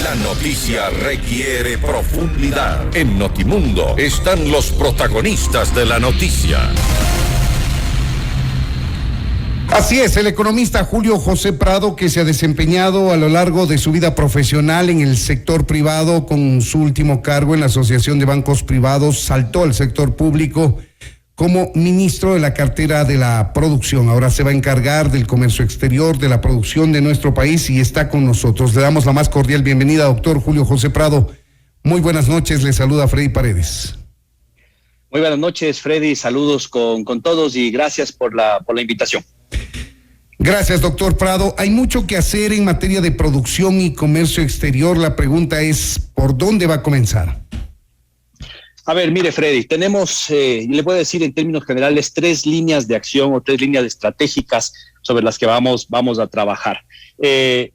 La noticia requiere profundidad. En Notimundo están los protagonistas de la noticia. Así es, el economista Julio José Prado, que se ha desempeñado a lo largo de su vida profesional en el sector privado, con su último cargo en la Asociación de Bancos Privados, saltó al sector público como ministro de la cartera de la producción. Ahora se va a encargar del comercio exterior, de la producción de nuestro país, y está con nosotros. Le damos la más cordial bienvenida, doctor Julio José Prado. Muy buenas noches, le saluda Freddy Paredes. Muy buenas noches, Freddy, saludos con todos y gracias por la invitación. Gracias, doctor Prado. Hay mucho que hacer en materia de producción y comercio exterior. La pregunta es, ¿por dónde va a comenzar? A ver, mire, Freddy, tenemos, le puedo decir en términos generales, 3 líneas de acción o 3 líneas estratégicas sobre las que vamos a trabajar.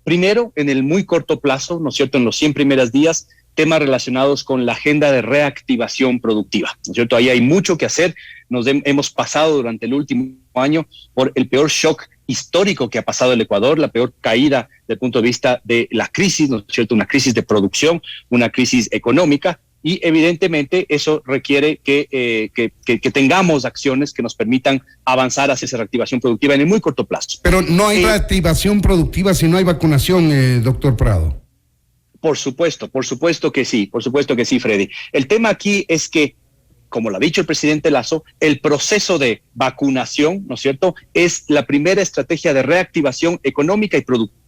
Primero, en el muy corto plazo, ¿no es cierto?, en los 100 primeros días, temas relacionados con la agenda de reactivación productiva, ¿no es cierto? Ahí hay mucho que hacer. Hemos pasado durante el último año por el peor shock histórico que ha pasado el Ecuador, la peor caída desde el punto de vista de la crisis, ¿no es cierto? Una crisis de producción, una crisis económica, y evidentemente eso requiere que tengamos acciones que nos permitan avanzar hacia esa reactivación productiva en el muy corto plazo. Pero no hay reactivación productiva si no hay vacunación, doctor Prado. Por supuesto que sí, Freddy. El tema aquí es que, como lo ha dicho el presidente Lasso, el proceso de vacunación, ¿no es cierto?, es la primera estrategia de reactivación económica y productiva.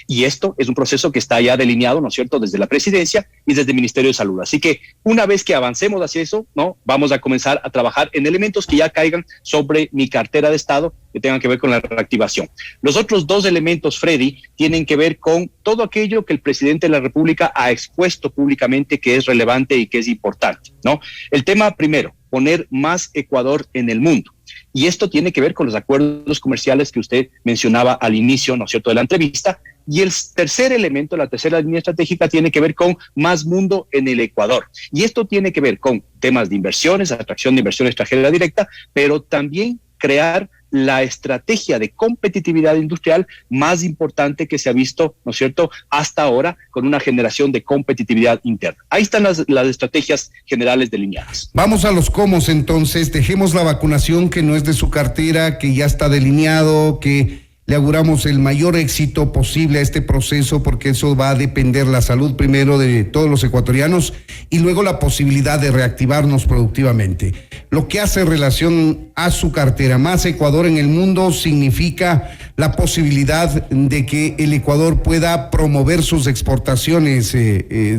Y esto es un proceso que está ya delineado, ¿no es cierto?, desde la presidencia y desde el Ministerio de Salud. Así que una vez que avancemos hacia eso, ¿no?, vamos a comenzar a trabajar en elementos que ya caigan sobre mi cartera de Estado que tengan que ver con la reactivación. Los otros 2 elementos, Freddy, tienen que ver con todo aquello que el presidente de la República ha expuesto públicamente que es relevante y que es importante, ¿no? El tema primero, poner más Ecuador en el mundo. Y esto tiene que ver con los acuerdos comerciales que usted mencionaba al inicio, ¿no es cierto?, de la entrevista. Y el tercer elemento, la tercera línea estratégica, tiene que ver con más mundo en el Ecuador. Y esto tiene que ver con temas de inversiones, atracción de inversión extranjera directa, pero también crear la estrategia de competitividad industrial más importante que se ha visto, ¿no es cierto?, hasta ahora, con una generación de competitividad interna. Ahí están las estrategias generales delineadas. Vamos a los cómo entonces. Dejemos la vacunación, que no es de su cartera, que ya está delineado, que le auguramos el mayor éxito posible a este proceso, porque eso va a depender la salud primero de todos los ecuatorianos y luego la posibilidad de reactivarnos productivamente. Lo que hace relación a su cartera, más Ecuador en el mundo, significa la posibilidad de que el Ecuador pueda promover sus exportaciones,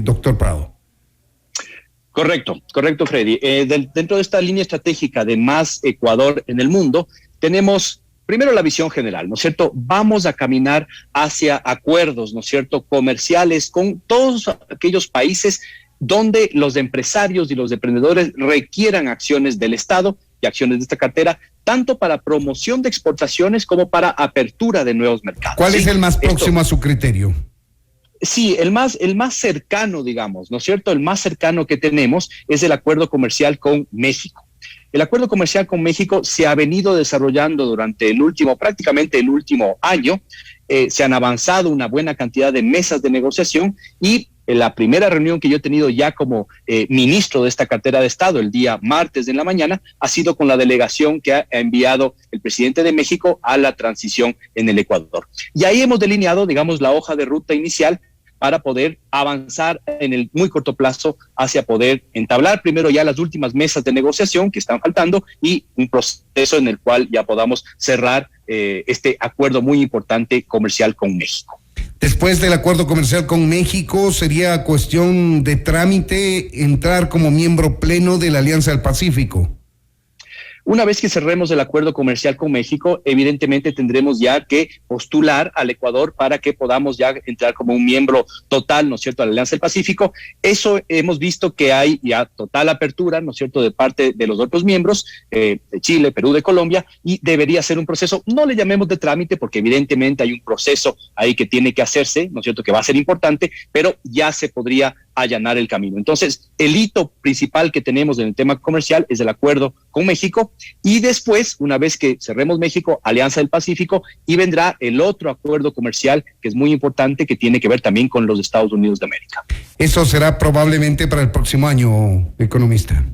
doctor Prado. Correcto, Freddy. Dentro de esta línea estratégica de más Ecuador en el mundo, tenemos primero la visión general, ¿no es cierto? Vamos a caminar hacia acuerdos, ¿no es cierto?, comerciales con todos aquellos países donde los empresarios y los emprendedores requieran acciones del Estado y acciones de esta cartera, tanto para promoción de exportaciones como para apertura de nuevos mercados. ¿Cuál es el más próximo a su criterio? Sí, el más cercano, digamos, ¿no es cierto? El más cercano que tenemos es el acuerdo comercial con México. El acuerdo comercial con México se ha venido desarrollando durante prácticamente el último año. Se han avanzado una buena cantidad de mesas de negociación y en la primera reunión que yo he tenido ya como ministro de esta cartera de Estado, el día martes en la mañana, ha sido con la delegación que ha enviado el presidente de México a la transición en el Ecuador. Y ahí hemos delineado, digamos, la hoja de ruta inicial para poder avanzar en el muy corto plazo hacia poder entablar primero ya las últimas mesas de negociación que están faltando y un proceso en el cual ya podamos cerrar este acuerdo muy importante comercial con México. Después del acuerdo comercial con México, ¿sería cuestión de trámite entrar como miembro pleno de la Alianza del Pacífico? Una vez que cerremos el acuerdo comercial con México, evidentemente tendremos ya que postular al Ecuador para que podamos ya entrar como un miembro total, ¿no es cierto?, a la Alianza del Pacífico. Eso hemos visto que hay ya total apertura, ¿no es cierto?, de parte de los otros miembros, de Chile, Perú, de Colombia, y debería ser un proceso, no le llamemos de trámite, porque evidentemente hay un proceso ahí que tiene que hacerse, ¿no es cierto?, que va a ser importante, pero ya se podría allanar el camino. Entonces, el hito principal que tenemos en el tema comercial es el acuerdo con México, y después, una vez que cerremos México, Alianza del Pacífico, y vendrá el otro acuerdo comercial que es muy importante, que tiene que ver también con los Estados Unidos de América. Eso será probablemente para el próximo año, economista.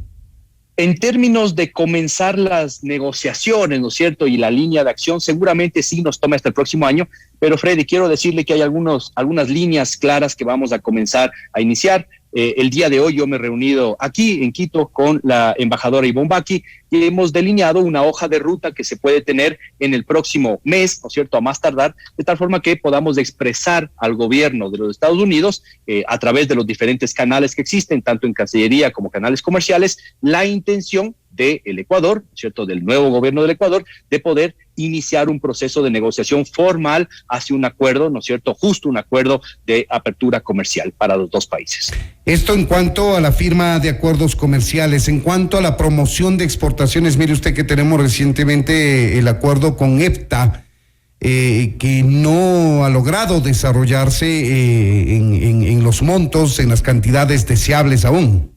En términos de comenzar las negociaciones, ¿no es cierto?, y la línea de acción, seguramente sí nos toma hasta el próximo año, pero Freddy, quiero decirle que hay algunas líneas claras que vamos a comenzar a iniciar. El día de hoy yo me he reunido aquí en Quito con la embajadora Ivonne Baki y hemos delineado una hoja de ruta que se puede tener en el próximo mes, ¿no es cierto?, a más tardar, de tal forma que podamos expresar al gobierno de los Estados Unidos, a través de los diferentes canales que existen, tanto en Cancillería como canales comerciales, la intención del Ecuador, ¿no es cierto?, del nuevo gobierno del Ecuador, de poder iniciar un proceso de negociación formal hacia un acuerdo, ¿no es cierto?, justo un acuerdo de apertura comercial para los dos países. Esto en cuanto a la firma de acuerdos comerciales. En cuanto a la promoción de exportaciones, mire usted que tenemos recientemente el acuerdo con EFTA, que no ha logrado desarrollarse en los montos, en las cantidades deseables aún.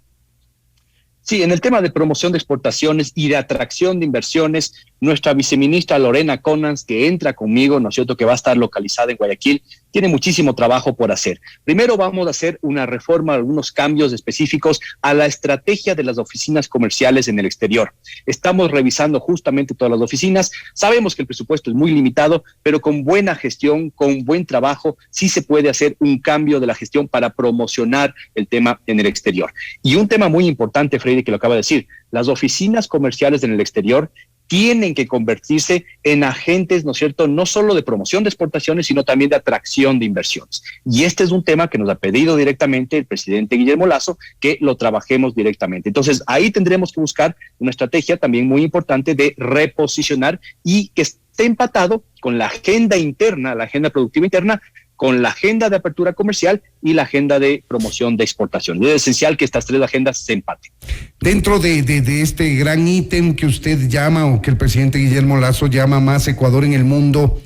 Sí, en el tema de promoción de exportaciones y de atracción de inversiones, nuestra viceministra Lorena Conans, que entra conmigo, ¿no es cierto?, que va a estar localizada en Guayaquil, tiene muchísimo trabajo por hacer. Primero vamos a hacer una reforma, algunos cambios específicos a la estrategia de las oficinas comerciales en el exterior. Estamos revisando justamente todas las oficinas. Sabemos que el presupuesto es muy limitado, pero con buena gestión, con buen trabajo, sí se puede hacer un cambio de la gestión para promocionar el tema en el exterior. Y un tema muy importante, Freddy, que lo acaba de decir, las oficinas comerciales en el exterior tienen que convertirse en agentes, ¿no es cierto?, no solo de promoción de exportaciones, sino también de atracción de inversiones. Y este es un tema que nos ha pedido directamente el presidente Guillermo Lasso, que lo trabajemos directamente. Entonces, ahí tendremos que buscar una estrategia también muy importante de reposicionar y que esté empatado con la agenda interna, la agenda productiva interna, con la agenda de apertura comercial y la agenda de promoción de exportación. Es esencial que estas tres agendas se empaten. Dentro de este gran ítem que usted llama, o que el presidente Guillermo Lasso llama Más Ecuador en el Mundo,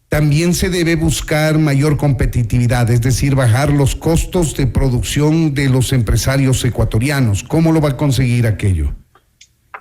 también se debe buscar mayor competitividad, es decir, bajar los costos de producción de los empresarios ecuatorianos. ¿Cómo lo va a conseguir aquello?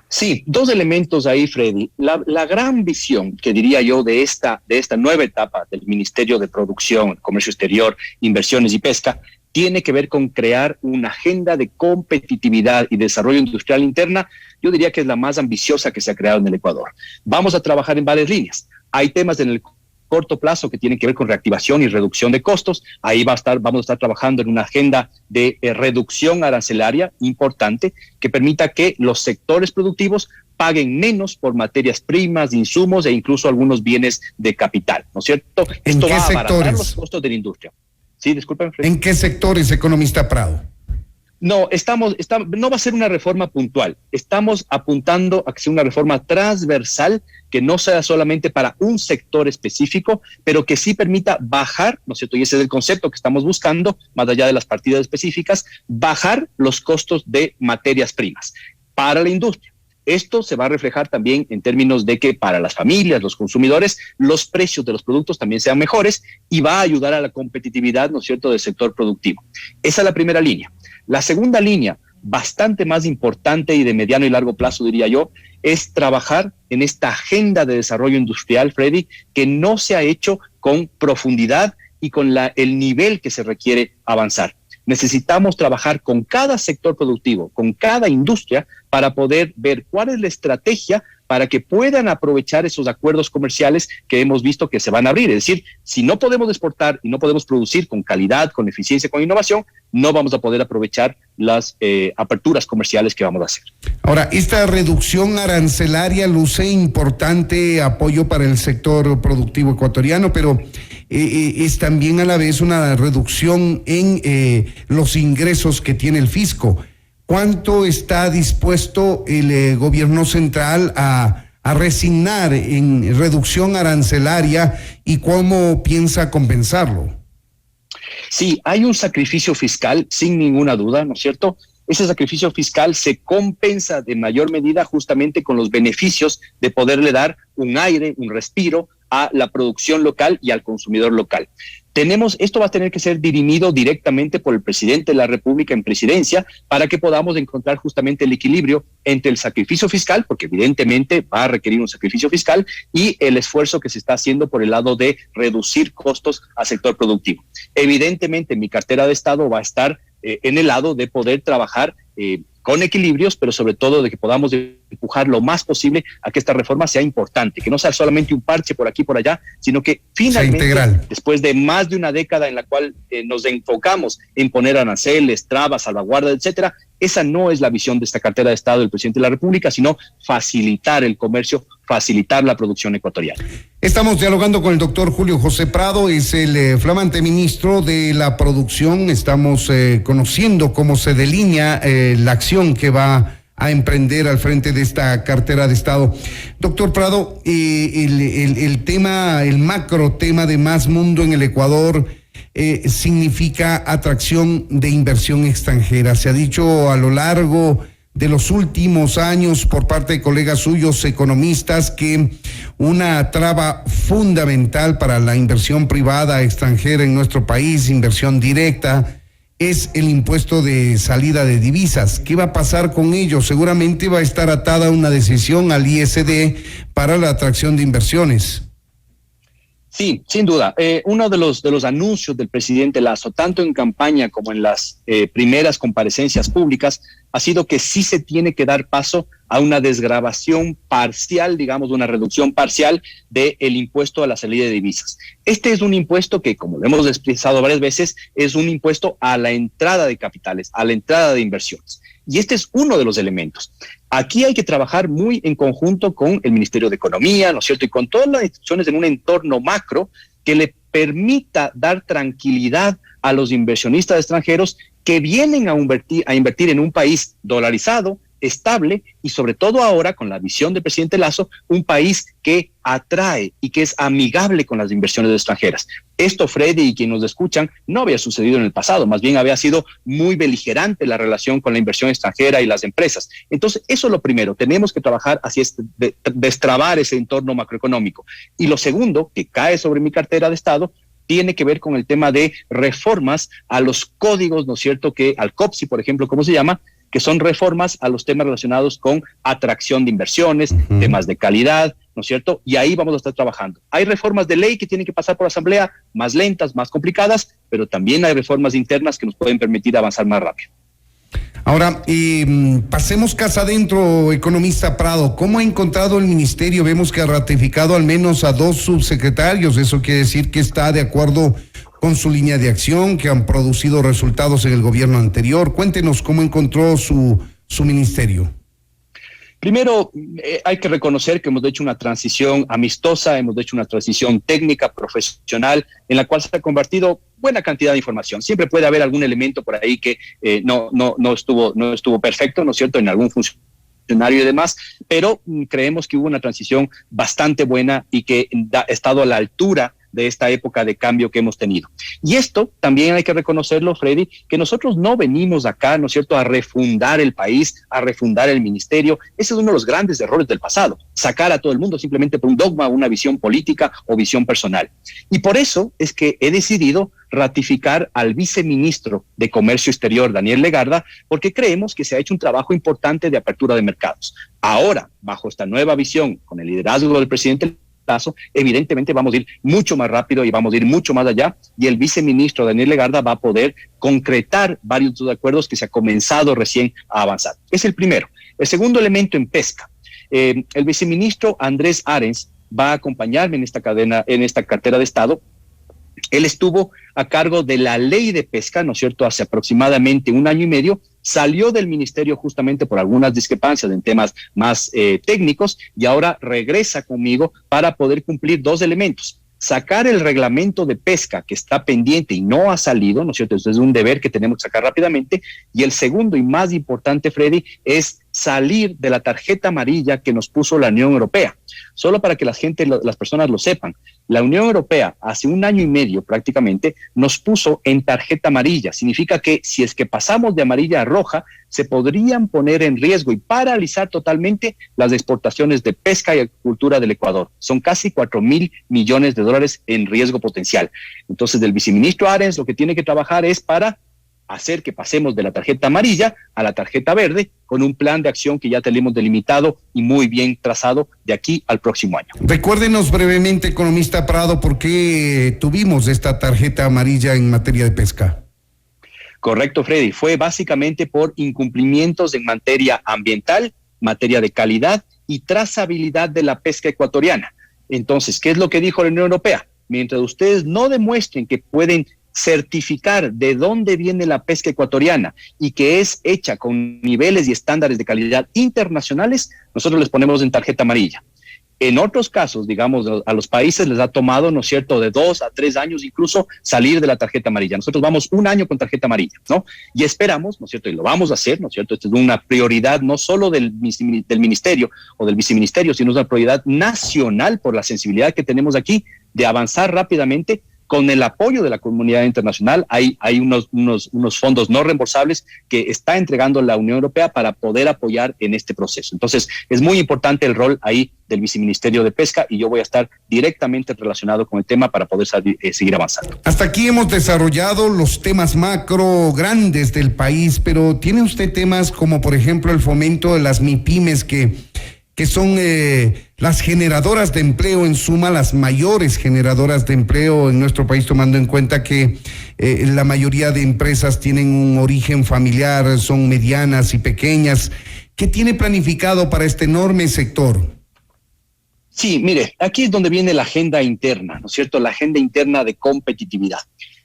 Sí, dos elementos ahí, Freddy. La gran visión, que diría yo, de esta nueva etapa del Ministerio de Producción, Comercio Exterior, Inversiones y Pesca, tiene que ver con crear una agenda de competitividad y desarrollo industrial interna. Yo diría que es la más ambiciosa que se ha creado en el Ecuador. Vamos a trabajar en varias líneas. Hay temas en el corto plazo que tienen que ver con reactivación y reducción de costos. Ahí vamos a estar trabajando en una agenda de reducción arancelaria importante que permita que los sectores productivos paguen menos por materias primas, insumos e incluso algunos bienes de capital, ¿no es cierto? Esto va a abaratar los costos de la industria. Sí, disculpen, Fred. ¿En qué sectores, economista Prado? No, no va a ser una reforma puntual. Estamos apuntando a que sea una reforma transversal, que no sea solamente para un sector específico, pero que sí permita bajar, ¿no es cierto? Y ese es el concepto que estamos buscando, más allá de las partidas específicas, bajar los costos de materias primas para la industria. Esto se va a reflejar también en términos de que para las familias, los consumidores, los precios de los productos también sean mejores y va a ayudar a la competitividad, ¿no es cierto?, del sector productivo. Esa es la primera línea. La segunda línea, bastante más importante y de mediano y largo plazo, diría yo, es trabajar en esta agenda de desarrollo industrial, Freddy, que no se ha hecho con profundidad y con el nivel que se requiere avanzar. Necesitamos trabajar con cada sector productivo, con cada industria, para poder ver cuál es la estrategia para que puedan aprovechar esos acuerdos comerciales que hemos visto que se van a abrir. Es decir, si no podemos exportar y no podemos producir con calidad, con eficiencia, con innovación, no vamos a poder aprovechar las aperturas comerciales que vamos a hacer. Ahora, esta reducción arancelaria luce importante apoyo para el sector productivo ecuatoriano, pero es también a la vez una reducción en los ingresos que tiene el fisco. ¿Cuánto está dispuesto el gobierno central a resignar en reducción arancelaria y cómo piensa compensarlo? Sí, hay un sacrificio fiscal, sin ninguna duda, ¿no es cierto? Ese sacrificio fiscal se compensa de mayor medida justamente con los beneficios de poderle dar un aire, un respiro a la producción local y al consumidor local. Esto va a tener que ser dirimido directamente por el presidente de la República en presidencia para que podamos encontrar justamente el equilibrio entre el sacrificio fiscal, porque evidentemente va a requerir un sacrificio fiscal, y el esfuerzo que se está haciendo por el lado de reducir costos al sector productivo. Evidentemente mi cartera de Estado va a estar en el lado de poder trabajar con equilibrios, pero sobre todo de que podamos empujar lo más posible a que esta reforma sea importante, que no sea solamente un parche por aquí y por allá, sino que finalmente, después de más de una década en la cual nos enfocamos en poner aranceles, trabas, salvaguardas, etcétera, esa no es la visión de esta cartera de Estado del presidente de la República, sino facilitar el comercio, facilitar la producción ecuatoriana. Estamos dialogando con el doctor Julio José Prado, es el flamante ministro de la producción. Estamos conociendo cómo se delinea la acción que va a emprender al frente de esta cartera de Estado. Doctor Prado, el tema, el macro tema de Más Mundo en el Ecuador significa atracción de inversión extranjera. Se ha dicho a lo largo de los últimos años por parte de colegas suyos economistas que una traba fundamental para la inversión privada extranjera en nuestro país, inversión directa, es el impuesto de salida de divisas. ¿Qué va a pasar con ello? Seguramente va a estar atada una decisión al ISD para la atracción de inversiones. Sí, sin duda. Uno de los anuncios del presidente Lasso, tanto en campaña como en las primeras comparecencias públicas, ha sido que sí se tiene que dar paso a una desgravación parcial, digamos, una reducción parcial del impuesto a la salida de divisas. Este es un impuesto que, como lo hemos expresado varias veces, es un impuesto a la entrada de capitales, a la entrada de inversiones. Y este es uno de los elementos. Aquí hay que trabajar muy en conjunto con el Ministerio de Economía, ¿no es cierto? Y con todas las instituciones en un entorno macro que le permita dar tranquilidad a los inversionistas extranjeros que vienen a invertir en un país dolarizado, estable y sobre todo ahora con la visión del presidente Lasso, un país que atrae y que es amigable con las inversiones extranjeras. Esto, Freddy y quienes nos escuchan, no había sucedido en el pasado, más bien había sido muy beligerante la relación con la inversión extranjera y las empresas. Entonces, eso es lo primero, tenemos que trabajar hacia destrabar ese entorno macroeconómico. Y lo segundo, que cae sobre mi cartera de Estado, tiene que ver con el tema de reformas a los códigos, ¿no es cierto?, que al COPSI, por ejemplo, ¿cómo se llama?, que son reformas a los temas relacionados con atracción de inversiones, temas de calidad, ¿no es cierto? Y ahí vamos a estar trabajando. Hay reformas de ley que tienen que pasar por asamblea, más lentas, más complicadas, pero también hay reformas internas que nos pueden permitir avanzar más rápido. Ahora, pasemos casa adentro, economista Prado. ¿Cómo ha encontrado el ministerio? Vemos que ha ratificado al menos a 2 subsecretarios. Eso quiere decir que está de acuerdo con su línea de acción, que han producido resultados en el gobierno anterior. Cuéntenos cómo encontró su ministerio. Primero, hay que reconocer que hemos hecho una transición amistosa, hemos hecho una transición técnica, profesional, en la cual se ha convertido buena cantidad de información. Siempre puede haber algún elemento por ahí que no estuvo perfecto, ¿no es cierto?, en algún funcionario y demás, pero creemos que hubo una transición bastante buena y que ha estado a la altura de esta época de cambio que hemos tenido. Y esto también hay que reconocerlo, Freddy, que nosotros no venimos acá, ¿no es cierto?, a refundar el país, a refundar el ministerio. Ese es uno de los grandes errores del pasado, sacar a todo el mundo simplemente por un dogma, una visión política o visión personal. Y por eso es que he decidido ratificar al viceministro de Comercio Exterior, Daniel Legarda, porque creemos que se ha hecho un trabajo importante de apertura de mercados. Ahora, bajo esta nueva visión, con el liderazgo del presidente Lasso, evidentemente vamos a ir mucho más rápido y vamos a ir mucho más allá, y el viceministro Daniel Legarda va a poder concretar varios de los acuerdos que se ha comenzado recién a avanzar. Es el primero. El segundo elemento en pesca. El viceministro Andrés Arens va a acompañarme en esta cartera de Estado. Él estuvo a cargo de la ley de pesca, ¿no es cierto?, hace aproximadamente 1 año y medio, salió del ministerio justamente por algunas discrepancias en temas más técnicos y ahora regresa conmigo para poder cumplir 2 elementos. Sacar el reglamento de pesca que está pendiente y no ha salido, ¿no es cierto? Eso es un deber que tenemos que sacar rápidamente. Y el segundo y más importante, Freddy, es salir de la tarjeta amarilla que nos puso la Unión Europea. Solo para que las personas lo sepan, la Unión Europea hace 1 año y medio prácticamente nos puso en tarjeta amarilla. Significa que si es que pasamos de amarilla a roja, se podrían poner en riesgo y paralizar totalmente las exportaciones de pesca y agricultura del Ecuador. Son casi 4.000 millones de dólares en riesgo potencial. Entonces, el viceministro Arens lo que tiene que trabajar es para hacer que pasemos de la tarjeta amarilla a la tarjeta verde con un plan de acción que ya tenemos delimitado y muy bien trazado de aquí al próximo año. Recuérdenos brevemente, economista Prado, por qué tuvimos esta tarjeta amarilla en materia de pesca. Correcto, Freddy. Fue básicamente por incumplimientos en materia ambiental, materia de calidad y trazabilidad de la pesca ecuatoriana. Entonces, ¿qué es lo que dijo la Unión Europea? Mientras ustedes no demuestren que pueden certificar de dónde viene la pesca ecuatoriana y que es hecha con niveles y estándares de calidad internacionales, nosotros les ponemos en tarjeta amarilla. En otros casos, digamos, a los países les ha tomado, ¿no es cierto?, de 2 a 3 años incluso salir de la tarjeta amarilla. Nosotros vamos 1 año con tarjeta amarilla, ¿no? Y esperamos, ¿no es cierto?, y lo vamos a hacer, ¿no es cierto?, esto es una prioridad no solo del ministerio o del viceministerio, sino es una prioridad nacional por la sensibilidad que tenemos aquí de avanzar rápidamente. Con el apoyo de la comunidad internacional, hay unos fondos no reembolsables que está entregando la Unión Europea para poder apoyar en este proceso. Entonces, es muy importante el rol ahí del Viceministerio de Pesca y yo voy a estar directamente relacionado con el tema para poder seguir avanzando. Hasta aquí hemos desarrollado los temas macro grandes del país, pero ¿tiene usted temas como, por ejemplo, el fomento de las MIPYMES que son las generadoras de empleo, en suma las mayores generadoras de empleo en nuestro país, tomando en cuenta que la mayoría de empresas tienen un origen familiar, son medianas y pequeñas? ¿Qué tiene planificado para este enorme sector? Sí, mire, aquí es donde viene la agenda interna, ¿no es cierto? La agenda interna de competitividad.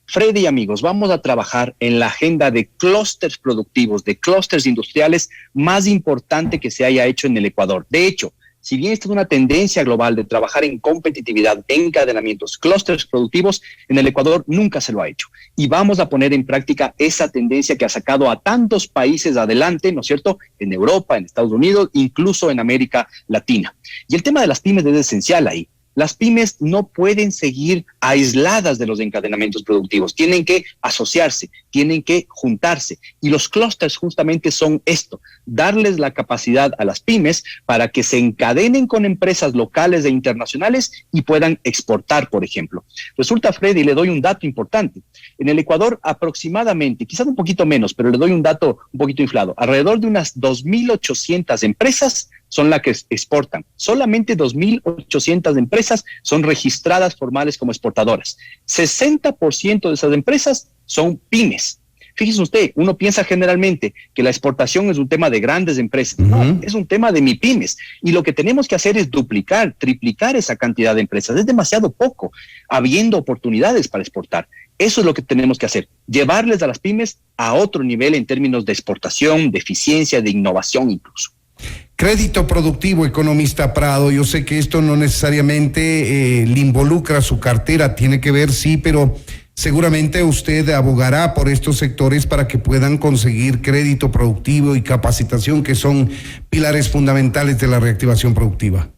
Freddy y amigos, vamos a trabajar en la agenda de clústeres productivos, de clústeres industriales más importante que se haya hecho en el Ecuador. De hecho, si bien esta es una tendencia global de trabajar en competitividad, encadenamientos, clústeres productivos, en el Ecuador nunca se lo ha hecho. Y vamos a poner en práctica esa tendencia que ha sacado a tantos países adelante, ¿no es cierto?, en Europa, en Estados Unidos, incluso en América Latina. Y el tema de las pymes es esencial ahí. Las pymes no pueden seguir aisladas de los encadenamientos productivos, tienen que asociarse, tienen que juntarse. Y los clústeres justamente son esto, darles la capacidad a las pymes para que se encadenen con empresas locales e internacionales y puedan exportar, por ejemplo. Resulta, Freddy, le doy un dato importante. En el Ecuador aproximadamente, quizás un poquito menos, pero le doy un dato un poquito inflado, alrededor de unas 2.800 empresas son las que exportan. Solamente 2.800 empresas son registradas formales como exportadoras. 60% de esas empresas son pymes. Fíjese usted, uno piensa generalmente que la exportación es un tema de grandes empresas. No, es un tema de MIPYMES. Y lo que tenemos que hacer es duplicar, triplicar esa cantidad de empresas. Es demasiado poco, habiendo oportunidades para exportar. Eso es lo que tenemos que hacer, llevarles a las pymes a otro nivel en términos de exportación, de eficiencia, de innovación incluso. Crédito productivo, economista Prado, yo sé que esto no necesariamente le involucra a su cartera, tiene que ver, sí, pero seguramente usted abogará por estos sectores para que puedan conseguir crédito productivo y capacitación, que son pilares fundamentales de la reactivación productiva.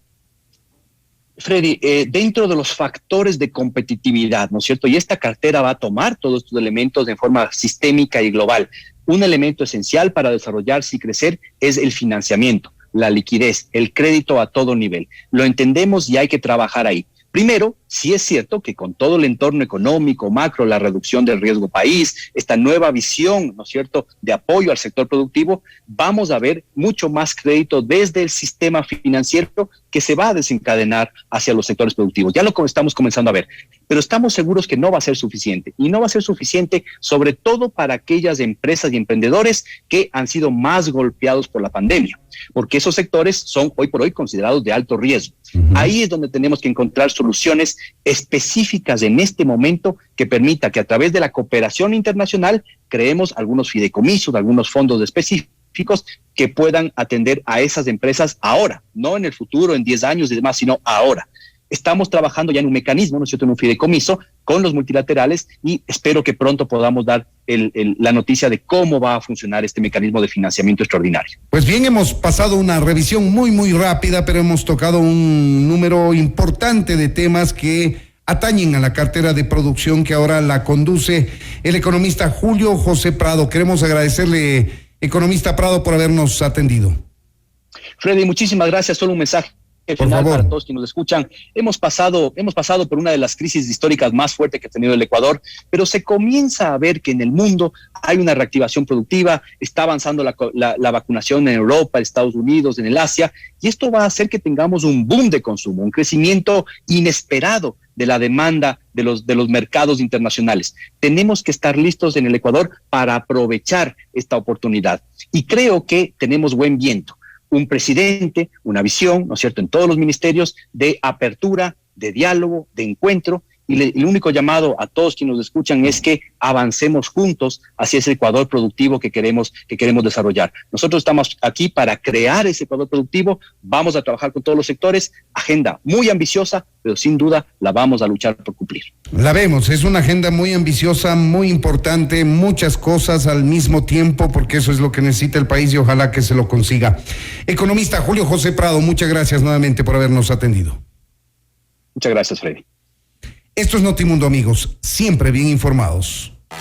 Freddy, dentro de los factores de competitividad, ¿no es cierto? Y esta cartera va a tomar todos estos elementos de forma sistémica y global. Un elemento esencial para desarrollarse y crecer es el financiamiento, la liquidez, el crédito a todo nivel. Lo entendemos y hay que trabajar ahí. Primero, sí es cierto que con todo el entorno económico, macro, la reducción del riesgo país, esta nueva visión, ¿no es cierto?, de apoyo al sector productivo, vamos a ver mucho más crédito desde el sistema financiero que se va a desencadenar hacia los sectores productivos. Ya lo estamos comenzando a ver, pero estamos seguros que no va a ser suficiente. Y no va a ser suficiente sobre todo para aquellas empresas y emprendedores que han sido más golpeados por la pandemia, porque esos sectores son hoy por hoy considerados de alto riesgo. Ahí es donde tenemos que encontrar soluciones específicas en este momento que permita que a través de la cooperación internacional creemos algunos fideicomisos, algunos fondos específicos que puedan atender a esas empresas ahora, no en el futuro, en 10 años y demás, sino ahora. Estamos trabajando ya en un mecanismo, ¿no es cierto?, en un fideicomiso con los multilaterales y espero que pronto podamos dar la noticia de cómo va a funcionar este mecanismo de financiamiento extraordinario. Pues bien, hemos pasado una revisión muy rápida, pero hemos tocado un número importante de temas que atañen a la cartera de producción que ahora la conduce el economista Julio José Prado. Queremos agradecerle, economista Prado, por habernos atendido. Freddy, muchísimas gracias. Solo un mensaje final para todos quienes nos escuchan. Hemos pasado por una de las crisis históricas más fuertes que ha tenido el Ecuador, pero se comienza a ver que en el mundo hay una reactivación productiva, está avanzando la vacunación en Europa, en Estados Unidos, en el Asia, y esto va a hacer que tengamos un boom de consumo, un crecimiento inesperado de la demanda de los mercados internacionales. Tenemos que estar listos en el Ecuador para aprovechar esta oportunidad. Y creo que tenemos buen viento. Un presidente, una visión, ¿no es cierto?, en todos los ministerios de apertura, de diálogo, de encuentro, y el único llamado a todos quienes nos escuchan es que avancemos juntos hacia ese Ecuador productivo que queremos desarrollar. Nosotros estamos aquí para crear ese Ecuador productivo, vamos a trabajar con todos los sectores, agenda muy ambiciosa, pero sin duda la vamos a luchar por cumplir. La vemos, es una agenda muy ambiciosa, muy importante, muchas cosas al mismo tiempo, porque eso es lo que necesita el país y ojalá que se lo consiga. Economista Julio José Prado, muchas gracias nuevamente por habernos atendido. Muchas gracias, Freddy. Esto es Notimundo, amigos, siempre bien informados.